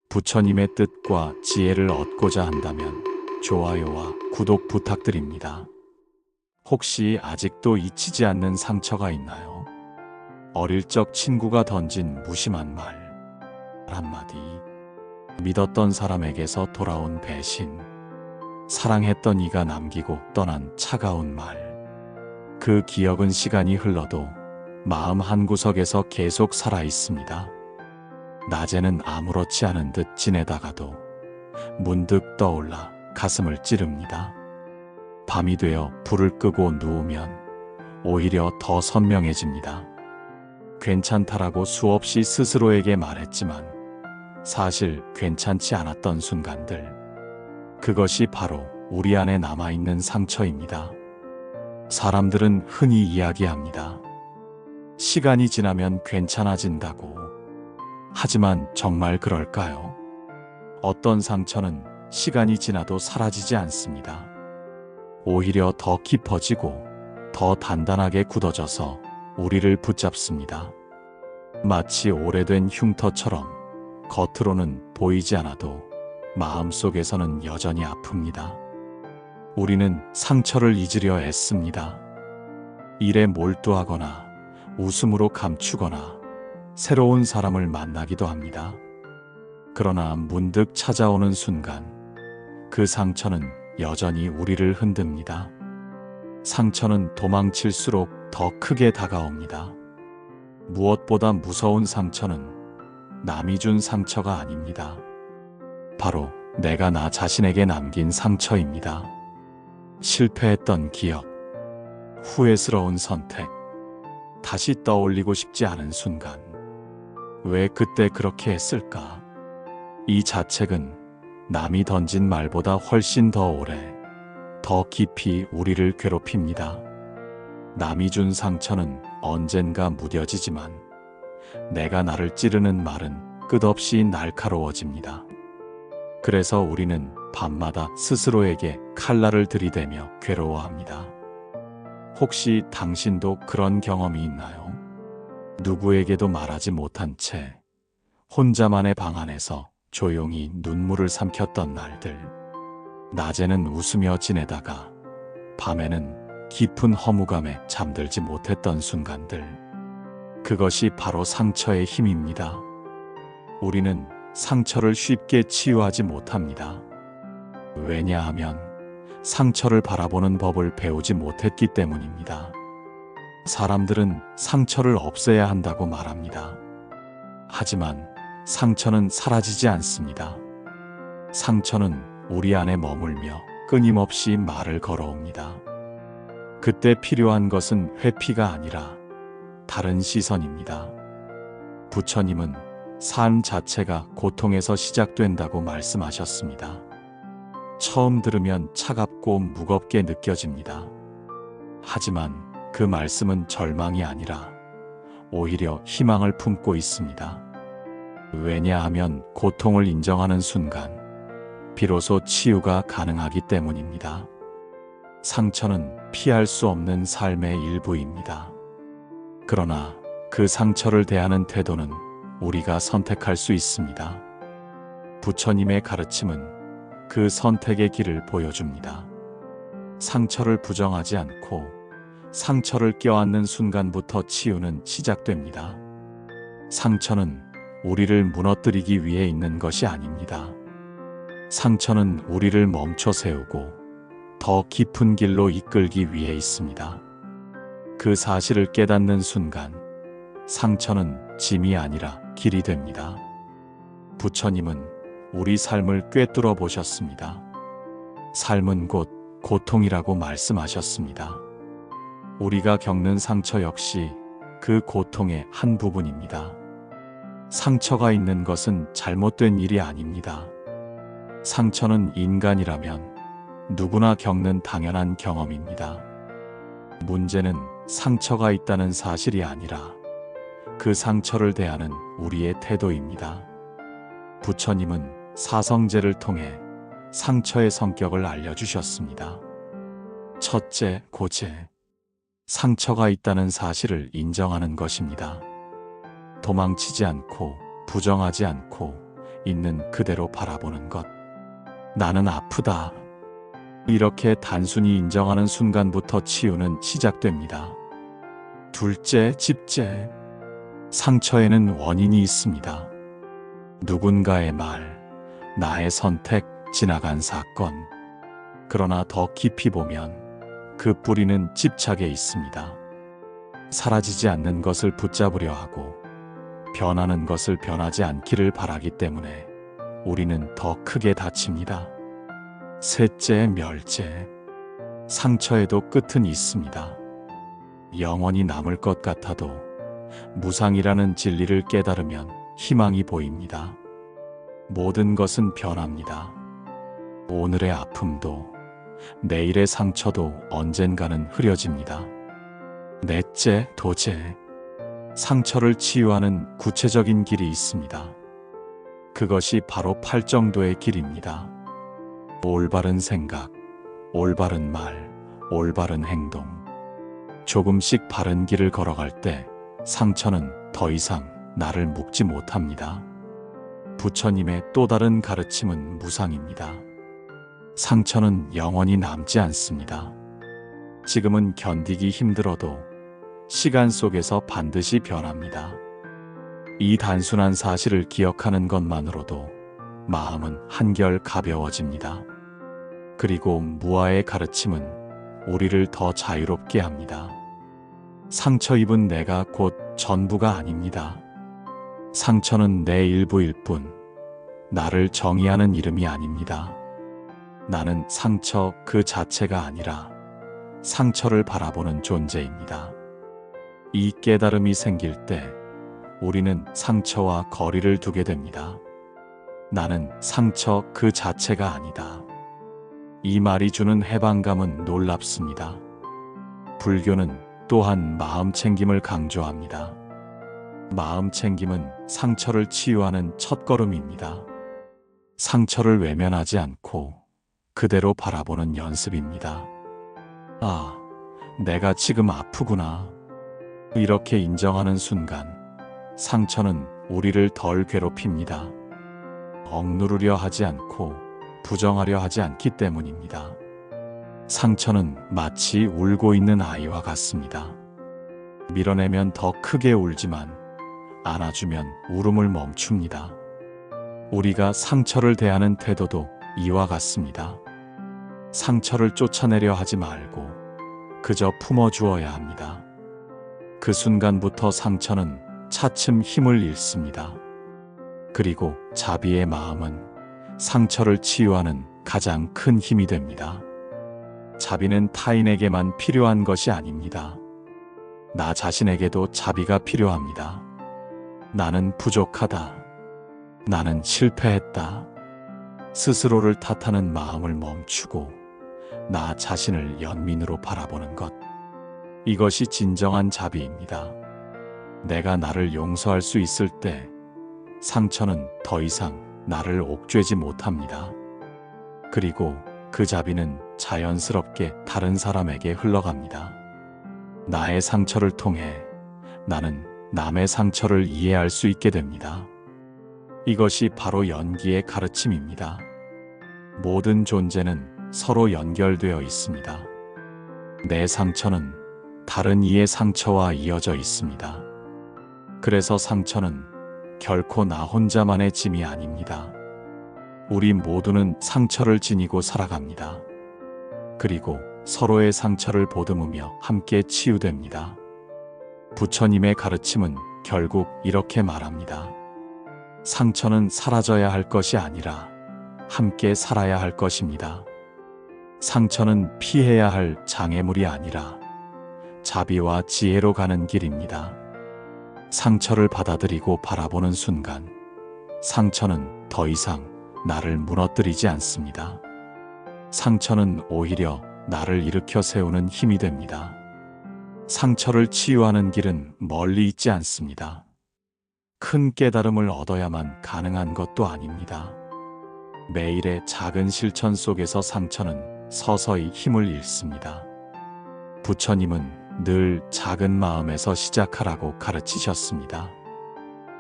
부처님의 뜻과 지혜를 얻고자 한다면 좋아요와 구독 부탁드립니다. 혹시 아직도 잊히지 않는 상처가 있나요? 어릴 적 친구가 던진 무심한 말 한마디, 믿었던 사람에게서 돌아온 배신, 사랑했던 이가 남기고 떠난 차가운 말. 그 기억은 시간이 흘러도 마음 한구석에서 계속 살아 있습니다. 낮에는 아무렇지 않은 듯 지내다가도 문득 떠올라 가슴을 찌릅니다. 밤이 되어 불을 끄고 누우면 오히려 더 선명해집니다. 괜찮다라고 수없이 스스로에게 말했지만 사실 괜찮지 않았던 순간들. 그것이 바로 우리 안에 남아있는 상처입니다. 사람들은 흔히 이야기합니다. 시간이 지나면 괜찮아진다고. 하지만 정말 그럴까요? 어떤 상처는 시간이 지나도 사라지지 않습니다. 오히려 더 깊어지고 더 단단하게 굳어져서 우리를 붙잡습니다. 마치 오래된 흉터처럼 겉으로는 보이지 않아도 마음속에서는 여전히 아픕니다. 우리는 상처를 잊으려 애씁니다. 일에 몰두하거나 웃음으로 감추거나 새로운 사람을 만나기도 합니다. 그러나 문득 찾아오는 순간 그 상처는 여전히 우리를 흔듭니다. 상처는 도망칠수록 더 크게 다가옵니다. 무엇보다 무서운 상처는 남이 준 상처가 아닙니다. 바로 내가 나 자신에게 남긴 상처입니다. 실패했던 기억, 후회스러운 선택, 다시 떠올리고 싶지 않은 순간. 왜 그때 그렇게 했을까? 이 자책은 남이 던진 말보다 훨씬 더 오래, 더 깊이 우리를 괴롭힙니다. 남이 준 상처는 언젠가 무뎌지지만 내가 나를 찌르는 말은 끝없이 날카로워집니다. 그래서 우리는 밤마다 스스로에게 칼날을 들이대며 괴로워합니다. 혹시 당신도 그런 경험이 있나요? 누구에게도 말하지 못한 채 혼자만의 방 안에서 조용히 눈물을 삼켰던 날들. 낮에는 웃으며 지내다가 밤에는 깊은 허무감에 잠들지 못했던 순간들. 그것이 바로 상처의 힘입니다. 우리는 상처를 쉽게 치유하지 못합니다. 왜냐하면 상처를 바라보는 법을 배우지 못했기 때문입니다. 사람들은 상처를 없애야 한다고 말합니다. 하지만 상처는 사라지지 않습니다. 상처는 우리 안에 머물며 끊임없이 말을 걸어옵니다. 그때 필요한 것은 회피가 아니라 다른 시선입니다. 부처님은 삶 자체가 고통에서 시작된다고 말씀하셨습니다. 처음 들으면 차갑고 무겁게 느껴집니다. 하지만 그 말씀은 절망이 아니라 오히려 희망을 품고 있습니다. 왜냐하면 고통을 인정하는 순간 비로소 치유가 가능하기 때문입니다. 상처는 피할 수 없는 삶의 일부입니다. 그러나 그 상처를 대하는 태도는 우리가 선택할 수 있습니다. 부처님의 가르침은 그 선택의 길을 보여줍니다. 상처를 부정하지 않고 상처를 껴안는 순간부터 치유는 시작됩니다. 상처는 우리를 무너뜨리기 위해 있는 것이 아닙니다. 상처는 우리를 멈춰 세우고 더 깊은 길로 이끌기 위해 있습니다. 그 사실을 깨닫는 순간 상처는 짐이 아니라 길이 됩니다. 부처님은 우리 삶을 꿰뚫어 보셨습니다. 삶은 곧 고통이라고 말씀하셨습니다. 우리가 겪는 상처 역시 그 고통의 한 부분입니다. 상처가 있는 것은 잘못된 일이 아닙니다. 상처는 인간이라면 누구나 겪는 당연한 경험입니다. 문제는 상처가 있다는 사실이 아니라 그 상처를 대하는 우리의 태도입니다. 부처님은 사성제를 통해 상처의 성격을 알려주셨습니다. 첫째, 고제. 상처가 있다는 사실을 인정하는 것입니다. 도망치지 않고 부정하지 않고 있는 그대로 바라보는 것. 나는 아프다. 이렇게 단순히 인정하는 순간부터 치유는 시작됩니다. 둘째, 집재. 상처에는 원인이 있습니다. 누군가의 말, 나의 선택, 지나간 사건. 그러나 더 깊이 보면 그 뿌리는 집착에 있습니다. 사라지지 않는 것을 붙잡으려 하고 변하는 것을 변하지 않기를 바라기 때문에 우리는 더 크게 다칩니다. 셋째, 멸제. 상처에도 끝은 있습니다. 영원히 남을 것 같아도 무상이라는 진리를 깨달으면 희망이 보입니다. 모든 것은 변합니다. 오늘의 아픔도 내일의 상처도 언젠가는 흐려집니다. 넷째, 도제. 상처를 치유하는 구체적인 길이 있습니다. 그것이 바로 팔정도의 길입니다. 올바른 생각, 올바른 말, 올바른 행동. 조금씩 바른 길을 걸어갈 때 상처는 더 이상 나를 묶지 못합니다. 부처님의 또 다른 가르침은 무상입니다. 상처는 영원히 남지 않습니다. 지금은 견디기 힘들어도 시간 속에서 반드시 변합니다. 이 단순한 사실을 기억하는 것만으로도 마음은 한결 가벼워집니다. 그리고 무아의 가르침은 우리를 더 자유롭게 합니다. 상처 입은 내가 곧 전부가 아닙니다. 상처는 내 일부일 뿐, 나를 정의하는 이름이 아닙니다. 나는 상처 그 자체가 아니라 상처를 바라보는 존재입니다. 이 깨달음이 생길 때 우리는 상처와 거리를 두게 됩니다. 나는 상처 그 자체가 아니다. 이 말이 주는 해방감은 놀랍습니다. 불교는 또한 마음 챙김을 강조합니다. 마음 챙김은 상처를 치유하는 첫걸음입니다. 상처를 외면하지 않고 그대로 바라보는 연습입니다. 아, 내가 지금 아프구나. 이렇게 인정하는 순간 상처는 우리를 덜 괴롭힙니다. 억누르려 하지 않고 부정하려 하지 않기 때문입니다. 상처는 마치 울고 있는 아이와 같습니다. 밀어내면 더 크게 울지만 안아주면 울음을 멈춥니다. 우리가 상처를 대하는 태도도 이와 같습니다. 상처를 쫓아내려 하지 말고 그저 품어주어야 합니다. 그 순간부터 상처는 차츰 힘을 잃습니다. 그리고 자비의 마음은 상처를 치유하는 가장 큰 힘이 됩니다. 자비는 타인에게만 필요한 것이 아닙니다. 나 자신에게도 자비가 필요합니다. 나는 부족하다. 나는 실패했다. 스스로를 탓하는 마음을 멈추고 나 자신을 연민으로 바라보는 것. 이것이 진정한 자비입니다. 내가 나를 용서할 수 있을 때 상처는 더 이상 나를 옥죄지 못합니다. 그리고 그 자비는 자연스럽게 다른 사람에게 흘러갑니다. 나의 상처를 통해 나는 남의 상처를 이해할 수 있게 됩니다. 이것이 바로 연기의 가르침입니다. 모든 존재는 서로 연결되어 있습니다. 내 상처는 다른 이의 상처와 이어져 있습니다. 그래서 상처는 결코 나 혼자만의 짐이 아닙니다. 우리 모두는 상처를 지니고 살아갑니다. 그리고 서로의 상처를 보듬으며 함께 치유됩니다. 부처님의 가르침은 결국 이렇게 말합니다. 상처는 사라져야 할 것이 아니라 함께 살아야 할 것입니다. 상처는 피해야 할 장애물이 아니라 자비와 지혜로 가는 길입니다. 상처를 받아들이고 바라보는 순간 상처는 더 이상 나를 무너뜨리지 않습니다. 상처는 오히려 나를 일으켜 세우는 힘이 됩니다. 상처를 치유하는 길은 멀리 있지 않습니다. 큰 깨달음을 얻어야만 가능한 것도 아닙니다. 매일의 작은 실천 속에서 상처는 서서히 힘을 잃습니다. 부처님은 늘 작은 마음에서 시작하라고 가르치셨습니다.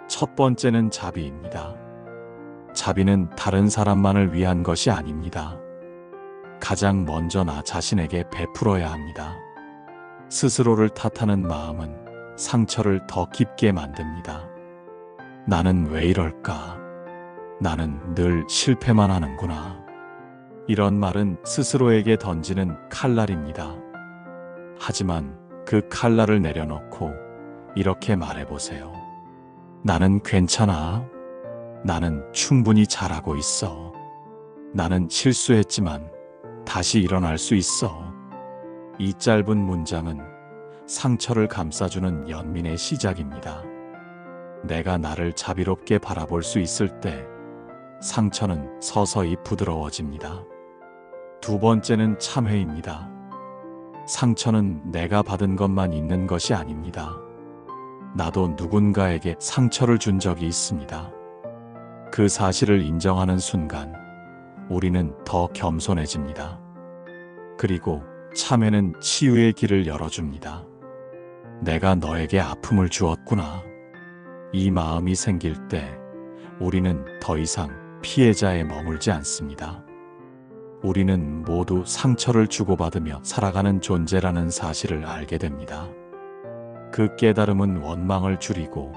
첫 번째는 자비입니다. 자비는 다른 사람만을 위한 것이 아닙니다. 가장 먼저 나 자신에게 베풀어야 합니다. 스스로를 탓하는 마음은 상처를 더 깊게 만듭니다. 나는 왜 이럴까? 나는 늘 실패만 하는구나. 이런 말은 스스로에게 던지는 칼날입니다. 하지만 그 칼날을 내려놓고 이렇게 말해보세요. 나는 괜찮아. 나는 충분히 잘하고 있어. 나는 실수했지만 다시 일어날 수 있어. 이 짧은 문장은 상처를 감싸주는 연민의 시작입니다. 내가 나를 자비롭게 바라볼 수 있을 때 상처는 서서히 부드러워집니다. 두 번째는 참회입니다. 상처는 내가 받은 것만 있는 것이 아닙니다. 나도 누군가에게 상처를 준 적이 있습니다. 그 사실을 인정하는 순간 우리는 더 겸손해집니다. 그리고 참회는 치유의 길을 열어줍니다. 내가 너에게 아픔을 주었구나. 이 마음이 생길 때 우리는 더 이상 피해자에 머물지 않습니다. 우리는 모두 상처를 주고받으며 살아가는 존재라는 사실을 알게 됩니다. 그 깨달음은 원망을 줄이고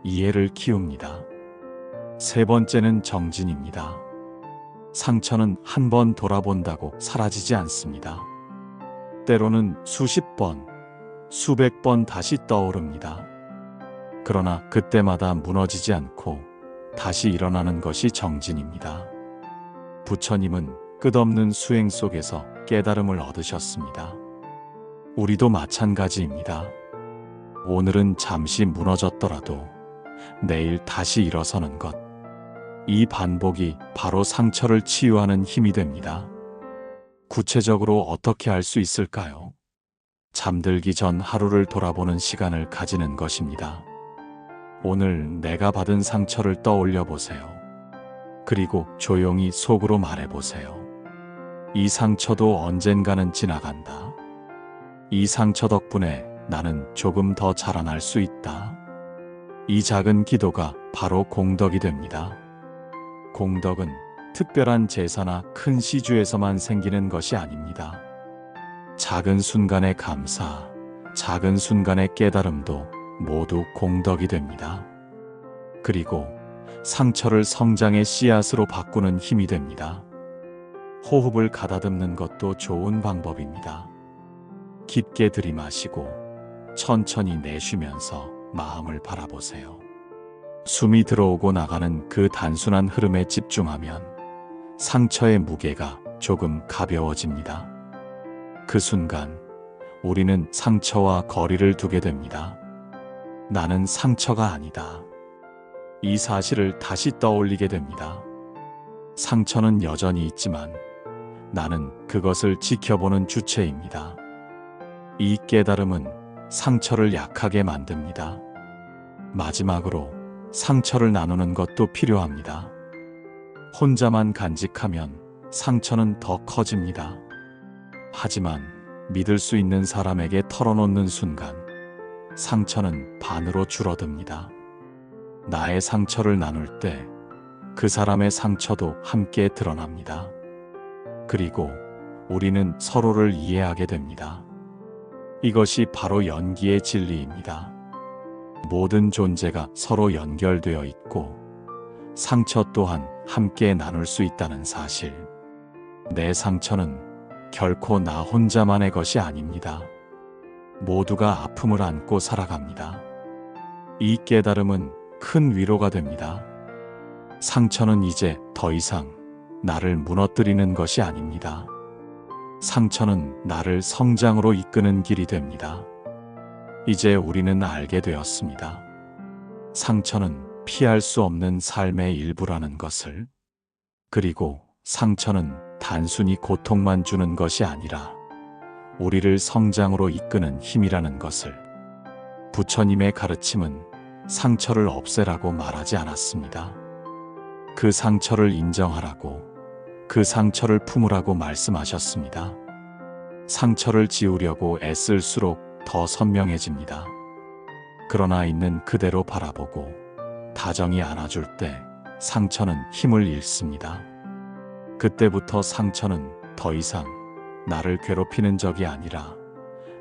이해를 키웁니다. 세 번째는 정진입니다. 상처는 한 번 돌아본다고 사라지지 않습니다. 때로는 수십 번, 수백 번 다시 떠오릅니다. 그러나 그때마다 무너지지 않고 다시 일어나는 것이 정진입니다. 부처님은 끝없는 수행 속에서 깨달음을 얻으셨습니다. 우리도 마찬가지입니다. 오늘은 잠시 무너졌더라도 내일 다시 일어서는 것. 이 반복이 바로 상처를 치유하는 힘이 됩니다. 구체적으로 어떻게 할 수 있을까요? 잠들기 전 하루를 돌아보는 시간을 가지는 것입니다. 오늘 내가 받은 상처를 떠올려 보세요. 그리고 조용히 속으로 말해보세요. 이 상처도 언젠가는 지나간다. 이 상처 덕분에 나는 조금 더 자라날 수 있다. 이 작은 기도가 바로 공덕이 됩니다. 공덕은 특별한 제사나 큰 시주에서만 생기는 것이 아닙니다. 작은 순간의 감사, 작은 순간의 깨달음도 모두 공덕이 됩니다. 그리고 상처를 성장의 씨앗으로 바꾸는 힘이 됩니다. 호흡을 가다듬는 것도 좋은 방법입니다. 깊게 들이마시고 천천히 내쉬면서 마음을 바라보세요. 숨이 들어오고 나가는 그 단순한 흐름에 집중하면 상처의 무게가 조금 가벼워집니다. 그 순간 우리는 상처와 거리를 두게 됩니다. 나는 상처가 아니다. 이 사실을 다시 떠올리게 됩니다. 상처는 여전히 있지만 나는 그것을 지켜보는 주체입니다. 이 깨달음은 상처를 약하게 만듭니다. 마지막으로 상처를 나누는 것도 필요합니다. 혼자만 간직하면 상처는 더 커집니다. 하지만 믿을 수 있는 사람에게 털어놓는 순간 상처는 반으로 줄어듭니다. 나의 상처를 나눌 때 그 사람의 상처도 함께 드러납니다. 그리고 우리는 서로를 이해하게 됩니다. 이것이 바로 연기의 진리입니다. 모든 존재가 서로 연결되어 있고 상처 또한 함께 나눌 수 있다는 사실. 내 상처는 결코 나 혼자만의 것이 아닙니다. 모두가 아픔을 안고 살아갑니다. 이 깨달음은 큰 위로가 됩니다. 상처는 이제 더 이상 나를 무너뜨리는 것이 아닙니다. 상처는 나를 성장으로 이끄는 길이 됩니다. 이제 우리는 알게 되었습니다. 상처는 피할 수 없는 삶의 일부라는 것을. 그리고 상처는 단순히 고통만 주는 것이 아니라 우리를 성장으로 이끄는 힘이라는 것을. 부처님의 가르침은 상처를 없애라고 말하지 않았습니다. 그 상처를 인정하라고, 그 상처를 품으라고 말씀하셨습니다. 상처를 지우려고 애쓸수록 더 선명해집니다. 그러나 있는 그대로 바라보고 다정히 안아줄 때 상처는 힘을 잃습니다. 그때부터 상처는 더 이상 나를 괴롭히는 적이 아니라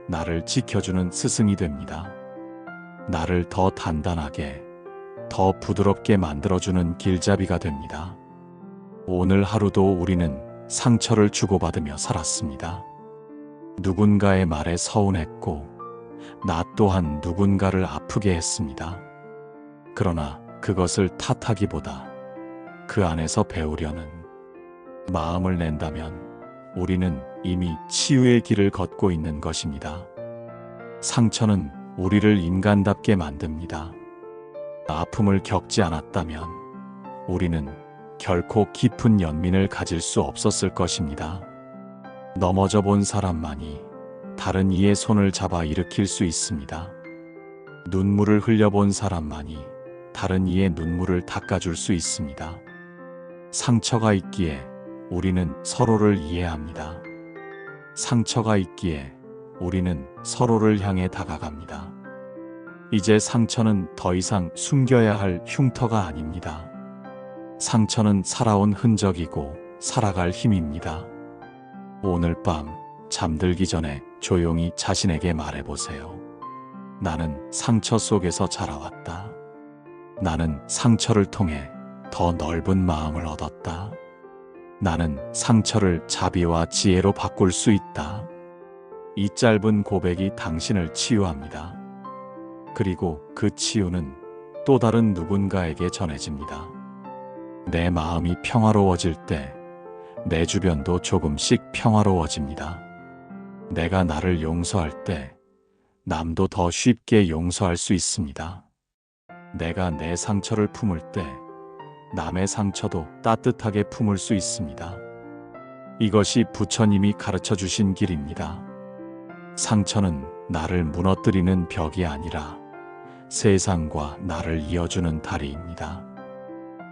나를 지켜주는 스승이 됩니다. 나를 더 단단하게, 더 부드럽게 만들어주는 길잡이가 됩니다. 오늘 하루도 우리는 상처를 주고받으며 살았습니다. 누군가의 말에 서운했고, 나 또한 누군가를 아프게 했습니다. 그러나 그것을 탓하기보다 그 안에서 배우려는 마음을 낸다면 우리는 이미 치유의 길을 걷고 있는 것입니다. 상처는 우리를 인간답게 만듭니다. 아픔을 겪지 않았다면 우리는 결코 깊은 연민을 가질 수 없었을 것입니다. 넘어져 본 사람만이 다른 이의 손을 잡아 일으킬 수 있습니다. 눈물을 흘려본 사람만이 다른 이의 눈물을 닦아줄 수 있습니다. 상처가 있기에 우리는 서로를 이해합니다. 상처가 있기에 우리는 서로를 향해 다가갑니다. 이제 상처는 더 이상 숨겨야 할 흉터가 아닙니다. 상처는 살아온 흔적이고 살아갈 힘입니다. 오늘 밤 잠들기 전에 조용히 자신에게 말해보세요. 나는 상처 속에서 자라왔다. 나는 상처를 통해 더 넓은 마음을 얻었다. 나는 상처를 자비와 지혜로 바꿀 수 있다. 이 짧은 고백이 당신을 치유합니다. 그리고 그 치유는 또 다른 누군가에게 전해집니다. 내 마음이 평화로워질 때 내 주변도 조금씩 평화로워집니다. 내가 나를 용서할 때 남도 더 쉽게 용서할 수 있습니다. 내가 내 상처를 품을 때 남의 상처도 따뜻하게 품을 수 있습니다. 이것이 부처님이 가르쳐 주신 길입니다. 상처는 나를 무너뜨리는 벽이 아니라 세상과 나를 이어주는 다리입니다.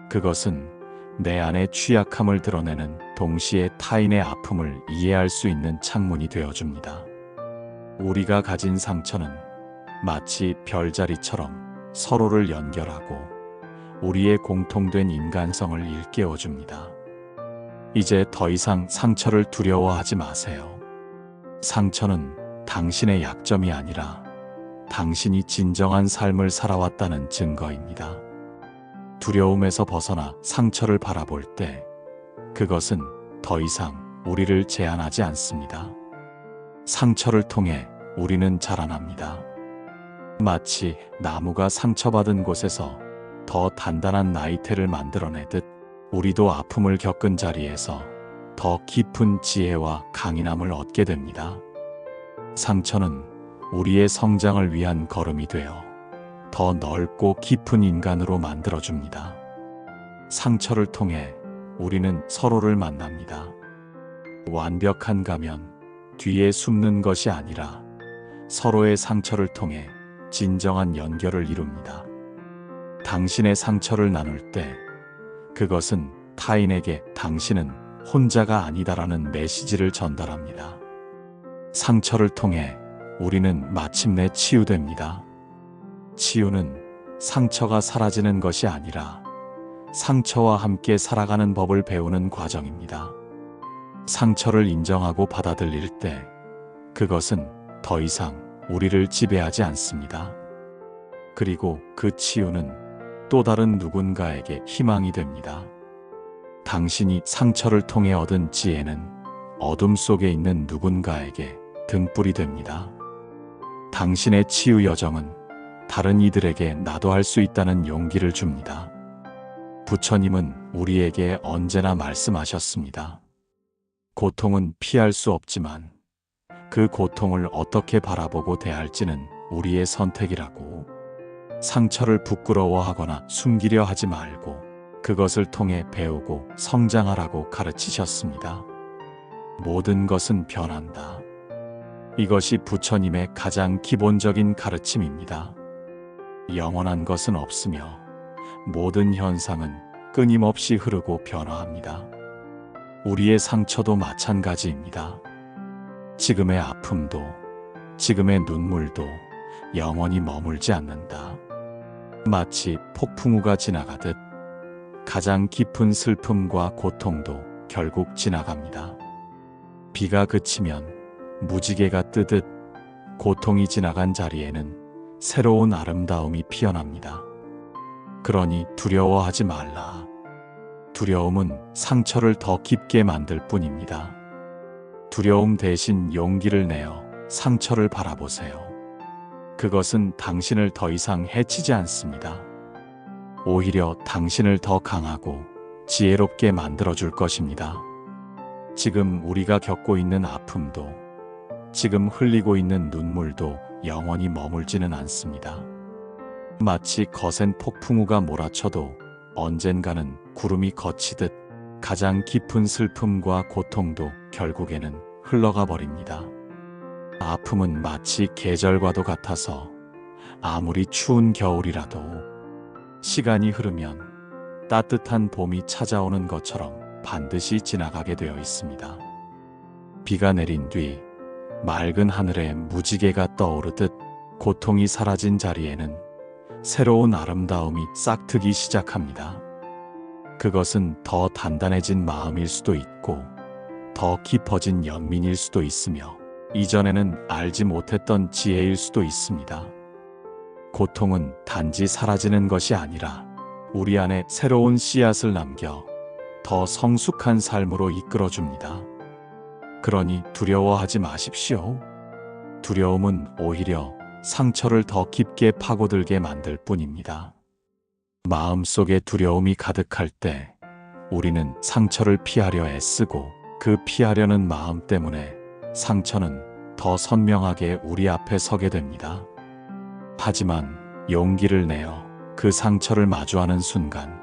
그것은 내 안의 취약함을 드러내는 동시에 타인의 아픔을 이해할 수 있는 창문이 되어줍니다. 우리가 가진 상처는 마치 별자리처럼 서로를 연결하고 우리의 공통된 인간성을 일깨워줍니다. 이제 더 이상 상처를 두려워하지 마세요. 상처는 당신의 약점이 아니라 당신이 진정한 삶을 살아왔다는 증거입니다. 두려움에서 벗어나 상처를 바라볼 때 그것은 더 이상 우리를 제한하지 않습니다. 상처를 통해 우리는 자라납니다. 마치 나무가 상처받은 곳에서 더 단단한 나이테를 만들어내듯 우리도 아픔을 겪은 자리에서 더 깊은 지혜와 강인함을 얻게 됩니다. 상처는 우리의 성장을 위한 걸음이 되어 더 넓고 깊은 인간으로 만들어줍니다. 상처를 통해 우리는 서로를 만납니다. 완벽한 가면 뒤에 숨는 것이 아니라 서로의 상처를 통해 진정한 연결을 이룹니다. 당신의 상처를 나눌 때 그것은 타인에게 당신은 혼자가 아니다라는 메시지를 전달합니다. 상처를 통해 우리는 마침내 치유됩니다. 치유는 상처가 사라지는 것이 아니라 상처와 함께 살아가는 법을 배우는 과정입니다. 상처를 인정하고 받아들일 때 그것은 더 이상 우리를 지배하지 않습니다. 그리고 그 치유는 또 다른 누군가에게 희망이 됩니다. 당신이 상처를 통해 얻은 지혜는 어둠 속에 있는 누군가에게 등불이 됩니다. 당신의 치유 여정은 다른 이들에게 나도 할 수 있다는 용기를 줍니다. 부처님은 우리에게 언제나 말씀하셨습니다. 고통은 피할 수 없지만 그 고통을 어떻게 바라보고 대할지는 우리의 선택이라고. 상처를 부끄러워하거나 숨기려 하지 말고 그것을 통해 배우고 성장하라고 가르치셨습니다. 모든 것은 변한다. 이것이 부처님의 가장 기본적인 가르침입니다. 영원한 것은 없으며 모든 현상은 끊임없이 흐르고 변화합니다. 우리의 상처도 마찬가지입니다. 지금의 아픔도, 지금의 눈물도 영원히 머물지 않는다. 마치 폭풍우가 지나가듯 가장 깊은 슬픔과 고통도 결국 지나갑니다. 비가 그치면 무지개가 뜨듯 고통이 지나간 자리에는 새로운 아름다움이 피어납니다. 그러니 두려워하지 말라. 두려움은 상처를 더 깊게 만들 뿐입니다. 두려움 대신 용기를 내어 상처를 바라보세요. 그것은 당신을 더 이상 해치지 않습니다. 오히려 당신을 더 강하고 지혜롭게 만들어줄 것입니다. 지금 우리가 겪고 있는 아픔도, 지금 흘리고 있는 눈물도 영원히 머물지는 않습니다. 마치 거센 폭풍우가 몰아쳐도 언젠가는 구름이 걷히듯 가장 깊은 슬픔과 고통도 결국에는 흘러가 버립니다. 아픔은 마치 계절과도 같아서 아무리 추운 겨울이라도 시간이 흐르면 따뜻한 봄이 찾아오는 것처럼 반드시 지나가게 되어 있습니다. 비가 내린 뒤 맑은 하늘에 무지개가 떠오르듯 고통이 사라진 자리에는 새로운 아름다움이 싹트기 시작합니다. 그것은 더 단단해진 마음일 수도 있고 더 깊어진 연민일 수도 있으며 이전에는 알지 못했던 지혜일 수도 있습니다. 고통은 단지 사라지는 것이 아니라 우리 안에 새로운 씨앗을 남겨 더 성숙한 삶으로 이끌어줍니다. 그러니 두려워하지 마십시오. 두려움은 오히려 상처를 더 깊게 파고들게 만들 뿐입니다. 마음속에 두려움이 가득할 때 우리는 상처를 피하려 애쓰고 그 피하려는 마음 때문에 상처는 더 선명하게 우리 앞에 서게 됩니다. 하지만 용기를 내어 그 상처를 마주하는 순간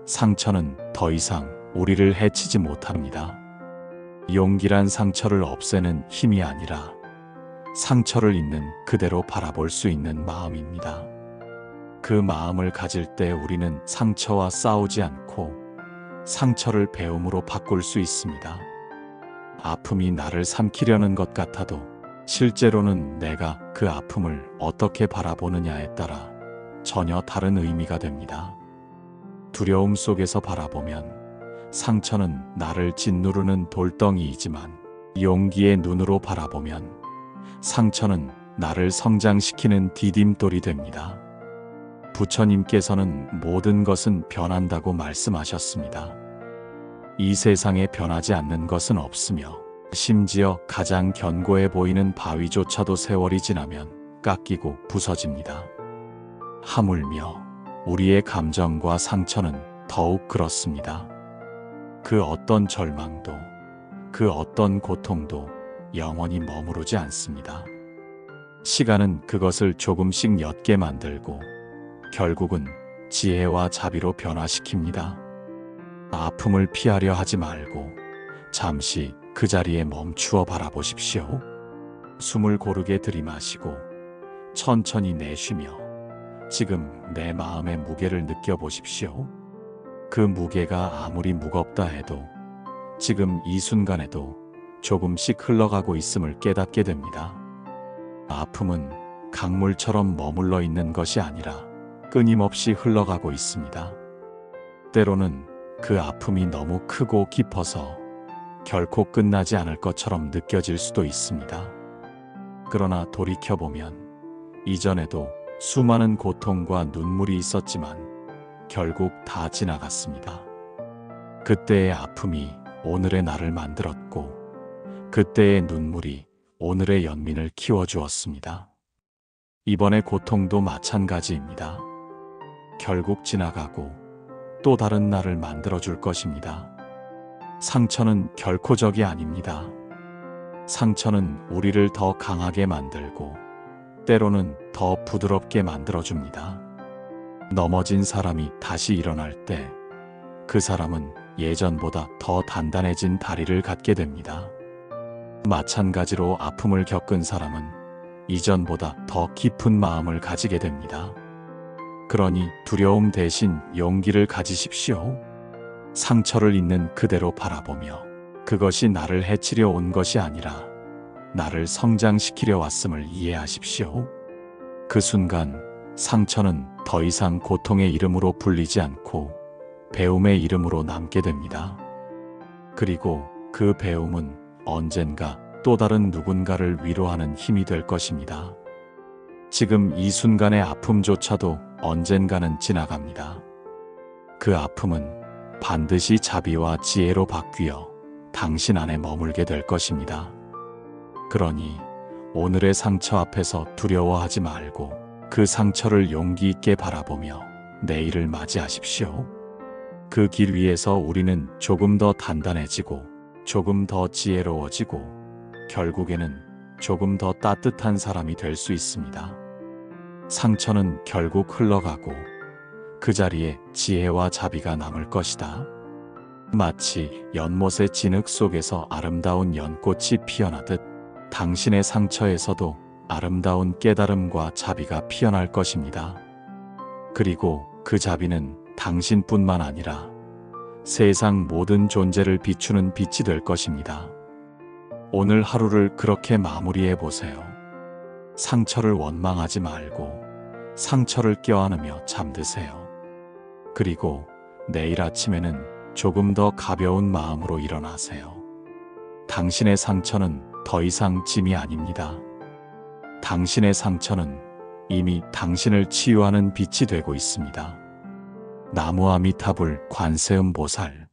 상처는 더 이상 우리를 해치지 못합니다. 용기란 상처를 없애는 힘이 아니라 상처를 있는 그대로 바라볼 수 있는 마음입니다. 그 마음을 가질 때 우리는 상처와 싸우지 않고 상처를 배움으로 바꿀 수 있습니다. 아픔이 나를 삼키려는 것 같아도 실제로는 내가 그 아픔을 어떻게 바라보느냐에 따라 전혀 다른 의미가 됩니다. 두려움 속에서 바라보면 상처는 나를 짓누르는 돌덩이이지만 용기의 눈으로 바라보면 상처는 나를 성장시키는 디딤돌이 됩니다. 부처님께서는 모든 것은 변한다고 말씀하셨습니다. 이 세상에 변하지 않는 것은 없으며 심지어 가장 견고해 보이는 바위조차도 세월이 지나면 깎이고 부서집니다. 하물며 우리의 감정과 상처는 더욱 그렇습니다. 그 어떤 절망도, 그 어떤 고통도 영원히 머무르지 않습니다. 시간은 그것을 조금씩 옅게 만들고 결국은 지혜와 자비로 변화시킵니다. 아픔을 피하려 하지 말고 잠시 그 자리에 멈추어 바라보십시오. 숨을 고르게 들이마시고 천천히 내쉬며 지금 내 마음의 무게를 느껴보십시오. 그 무게가 아무리 무겁다 해도 지금 이 순간에도 조금씩 흘러가고 있음을 깨닫게 됩니다. 아픔은 강물처럼 머물러 있는 것이 아니라 끊임없이 흘러가고 있습니다. 때로는 그 아픔이 너무 크고 깊어서 결코 끝나지 않을 것처럼 느껴질 수도 있습니다. 그러나 돌이켜보면 이전에도 수많은 고통과 눈물이 있었지만 결국 다 지나갔습니다. 그때의 아픔이 오늘의 나를 만들었고 그때의 눈물이 오늘의 연민을 키워주었습니다. 이번의 고통도 마찬가지입니다. 결국 지나가고 또 다른 나를 만들어줄 것입니다. 상처는 결코 적이 아닙니다. 상처는 우리를 더 강하게 만들고 때로는 더 부드럽게 만들어줍니다. 넘어진 사람이 다시 일어날 때 그 사람은 예전보다 더 단단해진 다리를 갖게 됩니다. 마찬가지로 아픔을 겪은 사람은 이전보다 더 깊은 마음을 가지게 됩니다. 그러니 두려움 대신 용기를 가지십시오. 상처를 있는 그대로 바라보며 그것이 나를 해치려 온 것이 아니라 나를 성장시키려 왔음을 이해하십시오. 그 순간 상처는 더 이상 고통의 이름으로 불리지 않고 배움의 이름으로 남게 됩니다. 그리고 그 배움은 언젠가 또 다른 누군가를 위로하는 힘이 될 것입니다. 지금 이 순간의 아픔조차도 언젠가는 지나갑니다. 그 아픔은 반드시 자비와 지혜로 바뀌어 당신 안에 머물게 될 것입니다. 그러니 오늘의 상처 앞에서 두려워하지 말고 그 상처를 용기 있게 바라보며 내일을 맞이하십시오. 그 길 위에서 우리는 조금 더 단단해지고 조금 더 지혜로워지고 결국에는 조금 더 따뜻한 사람이 될 수 있습니다. 상처는 결국 흘러가고 그 자리에 지혜와 자비가 남을 것이다. 마치 연못의 진흙 속에서 아름다운 연꽃이 피어나듯 당신의 상처에서도 아름다운 깨달음과 자비가 피어날 것입니다. 그리고 그 자비는 당신뿐만 아니라 세상 모든 존재를 비추는 빛이 될 것입니다. 오늘 하루를 그렇게 마무리해 보세요. 상처를 원망하지 말고 상처를 껴안으며 잠드세요. 그리고 내일 아침에는 조금 더 가벼운 마음으로 일어나세요. 당신의 상처는 더 이상 짐이 아닙니다. 당신의 상처는 이미 당신을 치유하는 빛이 되고 있습니다. 나무 아미타불 관세음보살